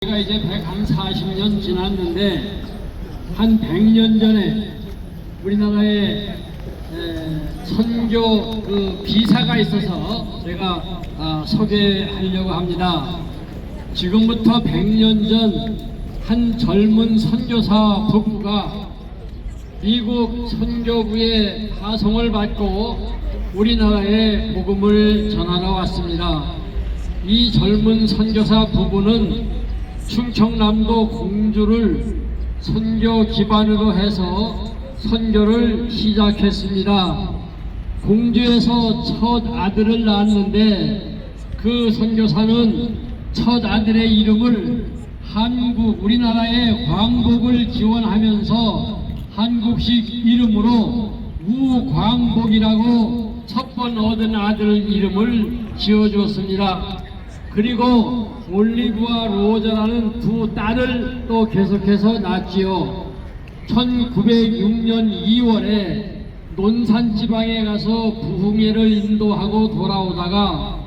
제가 이제 140년 지났는데 한 100년 전에 우리나라에 선교 비사가 있어서 제가 소개하려고 합니다. 지금부터 100년 전 한 젊은 선교사 부부가 미국 선교부의 파송을 받고 우리나라에 복음을 전하러 왔습니다. 이 젊은 선교사 부부는 충청남도 공주를 선교 기반으로 해서 선교를 시작했습니다. 공주에서 첫 아들을 낳았는데 그 선교사는 첫 아들의 이름을 우리나라의 광복을 기원하면서 한국식 이름으로 우광복이라고 첫 번 얻은 아들 이름을 지어주었습니다. 그리고 올리브와 로저라는 두 딸을 또 계속해서 낳았지요. 1906년 2월에 논산 지방에 가서 부흥회를 인도하고 돌아오다가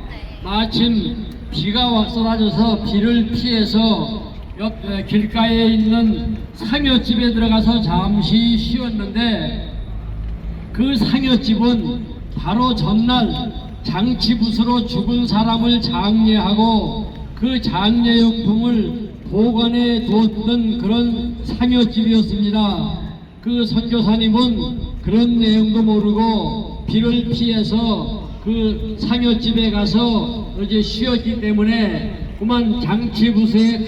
마침 비가 쏟아져서 비를 피해서 옆 길가에 있는 상여집에 들어가서 잠시 쉬었는데 그 상여집은 바로 전날 장치붓으로 죽은 사람을 장례하고 그 장례용품을 보관해 두었던 그런 상여집이었습니다. 그 선교사님은 그런 내용도 모르고 비를 피해서 그 상여집에 가서 이제 쉬었기 때문에 그만 장치붓에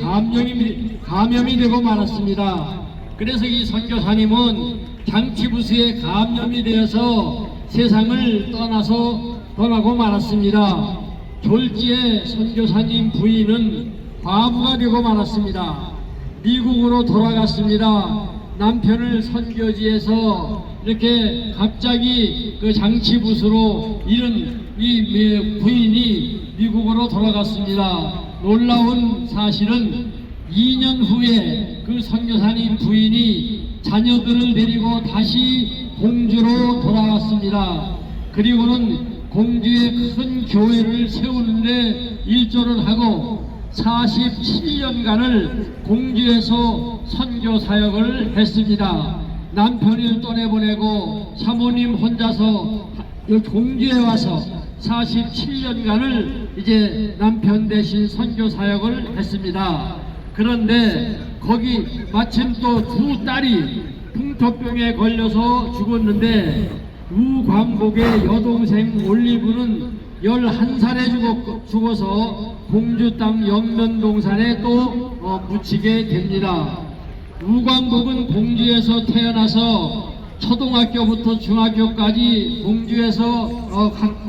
감염이 되고 말았습니다. 그래서 이 선교사님은 장치붓에 감염이 되어서 세상을 떠나고 말았습니다. 졸지에 선교사님 부인은 과부가 되고 말았습니다. 미국으로 돌아갔습니다. 남편을 선교지에서 이렇게 갑자기 그 장치붓으로 잃은 이 부인이 미국으로 돌아갔습니다. 놀라운 사실은 2년 후에 그 선교사님 부인이 자녀들을 데리고 다시 공주로 돌아왔습니다. 그리고는 공주의 큰 교회를 세우는데 일조를 하고 47년간을 공주에서 선교 사역을 했습니다. 남편을 떠내보내고 사모님 혼자서 공주에 와서 47년간을 이제 남편 대신 선교 사역을 했습니다. 그런데 거기 마침 또 두 딸이 풍토병에 걸려서 죽었는데 우광복의 여동생 올리브는 11살에 죽어서 공주 땅 영면동산에 또 묻히게 됩니다. 우광복은 공주에서 태어나서 초등학교부터 중학교까지 공주에서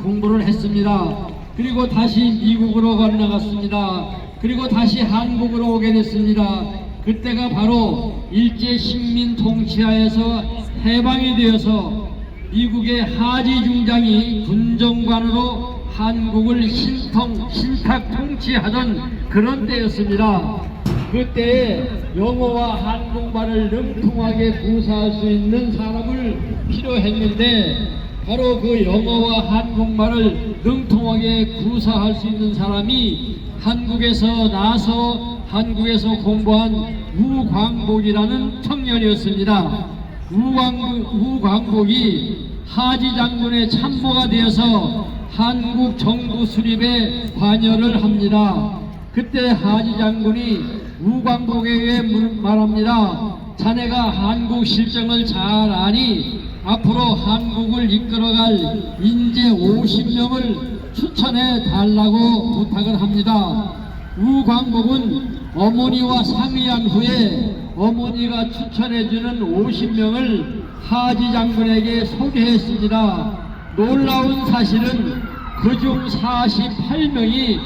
공부를 했습니다. 그리고 다시 미국으로 건너갔습니다. 그리고 다시 한국으로 오게 됐습니다. 그때가 바로 일제 식민 통치하에서 해방이 되어서 미국의 하지 중장이 군정관으로 한국을 신탁 통치하던 그런 때였습니다. 그때에 영어와 한국말을 능통하게 구사할 수 있는 사람을 필요했는데 바로 그 영어와 한국말을 능통하게 구사할 수 있는 사람이 한국에서 나서 한국에서 공부한 우광복이라는 청년이었습니다. 우광복이 하지 장군의 참모가 되어서 한국 정부 수립에 관여를 합니다. 그때 하지 장군이 우광복에게 말합니다. 자네가 한국 실정을 잘 아니 앞으로 한국을 이끌어갈 인재 50명을 추천해 달라고 부탁을 합니다. 우광복은 어머니와 상의한 후에 어머니가 추천해주는 50명을 하지 장군에게 소개했습니다. 놀라운 사실은 그중 48명이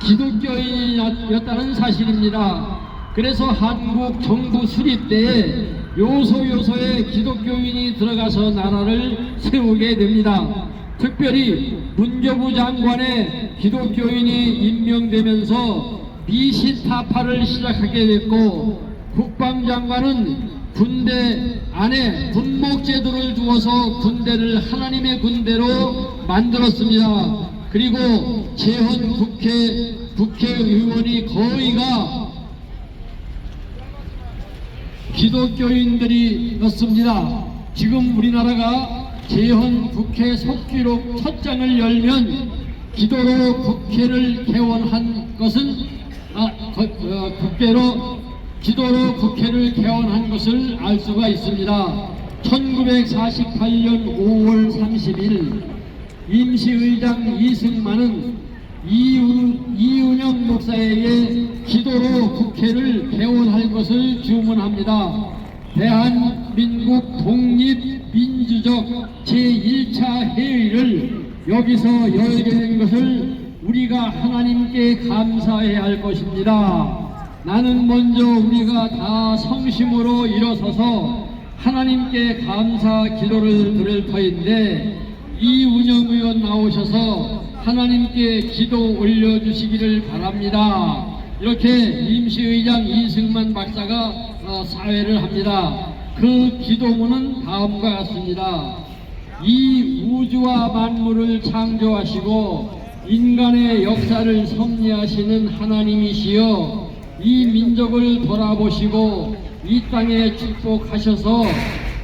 기독교인이었다는 사실입니다. 그래서 한국 정부 수립 때에 요소요소에 기독교인이 들어가서 나라를 세우게 됩니다. 특별히 문교부 장관에 기독교인이 임명되면서 미시타파를 시작하게 됐고 국방장관은 군대 안에 군목제도를 두어서 군대를 하나님의 군대로 만들었습니다. 그리고 재헌 국회의원이 거의가 기독교인들이 넣습니다. 지금 우리나라가 재헌 국회 속기록 첫 장을 열면 기도로 국회를 개원한 것은 기도로 국회를 개원한 것을 알 수가 있습니다. 1948년 5월 30일 임시의장 이승만은 이운영 목사에게 기도로 국회를 개원할 것을 주문합니다. 대한민국 독립민주적 제1차 회의를 여기서 열게 된 것을 우리가 하나님께 감사해야 할 것입니다. 나는 먼저 우리가 다 성심으로 일어서서 하나님께 감사 기도를 드릴 터인데 이운영 의원 나오셔서 하나님께 기도 올려주시기를 바랍니다. 이렇게 임시의장 이승만 박사가 사회를 합니다. 그 기도문은 다음과 같습니다. 이 우주와 만물을 창조하시고 인간의 역사를 섭리하시는 하나님이시여, 이 민족을 돌아보시고 이 땅에 축복하셔서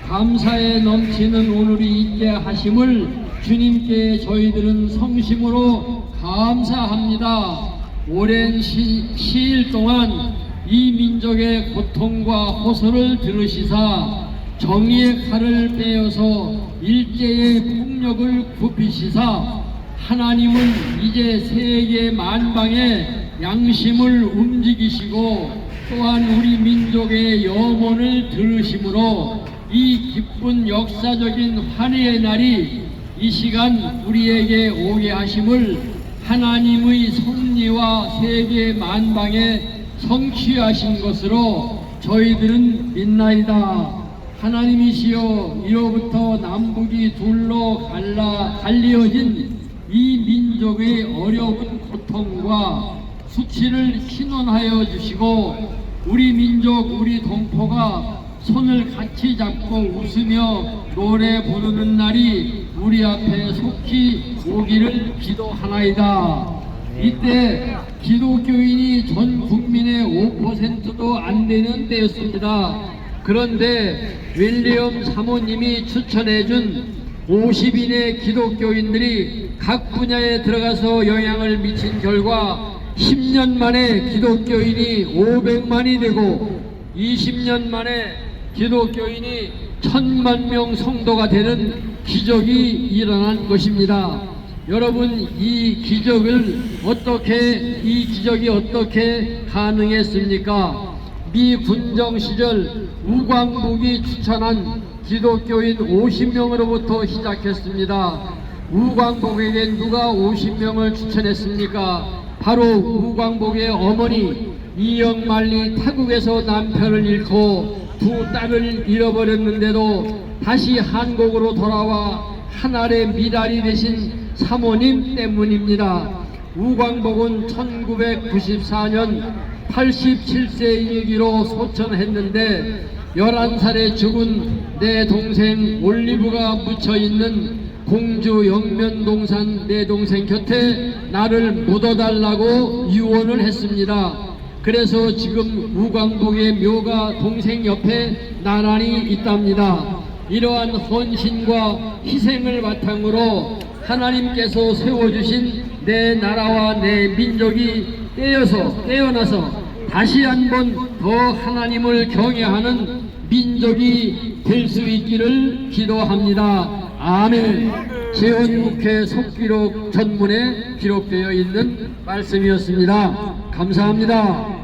감사에 넘치는 오늘이 있게 하심을 주님께 저희들은 성심으로 감사합니다. 오랜 시일 동안 이 민족의 고통과 호소를 들으시사 정의의 칼을 빼어서 일제의 폭력을 굽히시사 하나님은 이제 세계 만방의 양심을 움직이시고 또한 우리 민족의 염원을 들으심으로 이 기쁜 역사적인 환희의 날이 이 시간 우리에게 오게 하심을 하나님의 섭리와 세계 만방에 성취하신 것으로 저희들은 믿나이다. 하나님이시여, 이로부터 남북이 둘로 갈리어진 이 민족의 어려운 고통과 수치를 신원하여 주시고 우리 민족, 우리 동포가 손을 같이 잡고 웃으며 노래 부르는 날이 우리 앞에 속히 오기를 기도하나이다. 이때 기독교인이 전 국민의 5%도 안 되는 때였습니다. 그런데 윌리엄 사모님이 추천해준 50인의 기독교인들이 각 분야에 들어가서 영향을 미친 결과 10년 만에 기독교인이 500만이 되고 20년 만에 기독교인이 1000만 명 성도가 되는 기적이 일어난 것입니다. 여러분, 이 기적이 어떻게 가능했습니까? 미 군정 시절 우광복이 추천한 기독교인 50명으로부터 시작했습니다. 우광복에게 누가 50명을 추천했습니까? 바로 우광복의 어머니 이영만리 타국에서 남편을 잃고 두 딸을 잃어버렸는데도 다시 한국으로 돌아와 하늘의 미랄이 되신 사모님 때문입니다. 우광복은 1994년 87세이기로 소천했는데 11살에 죽은 내 동생 올리브가 묻혀있는 공주 영면동산 내 동생 곁에 나를 묻어달라고 유언을 했습니다. 그래서 지금 우광복의 묘가 동생 옆에 나란히 있답니다. 이러한 헌신과 희생을 바탕으로 하나님께서 세워주신 내 나라와 내 민족이 깨어나서 다시 한번 더 하나님을 경외하는 민족이 될 수 있기를 기도합니다. 아멘. 재헌국회 속기록 전문에 기록되어 있는 말씀이었습니다. 감사합니다.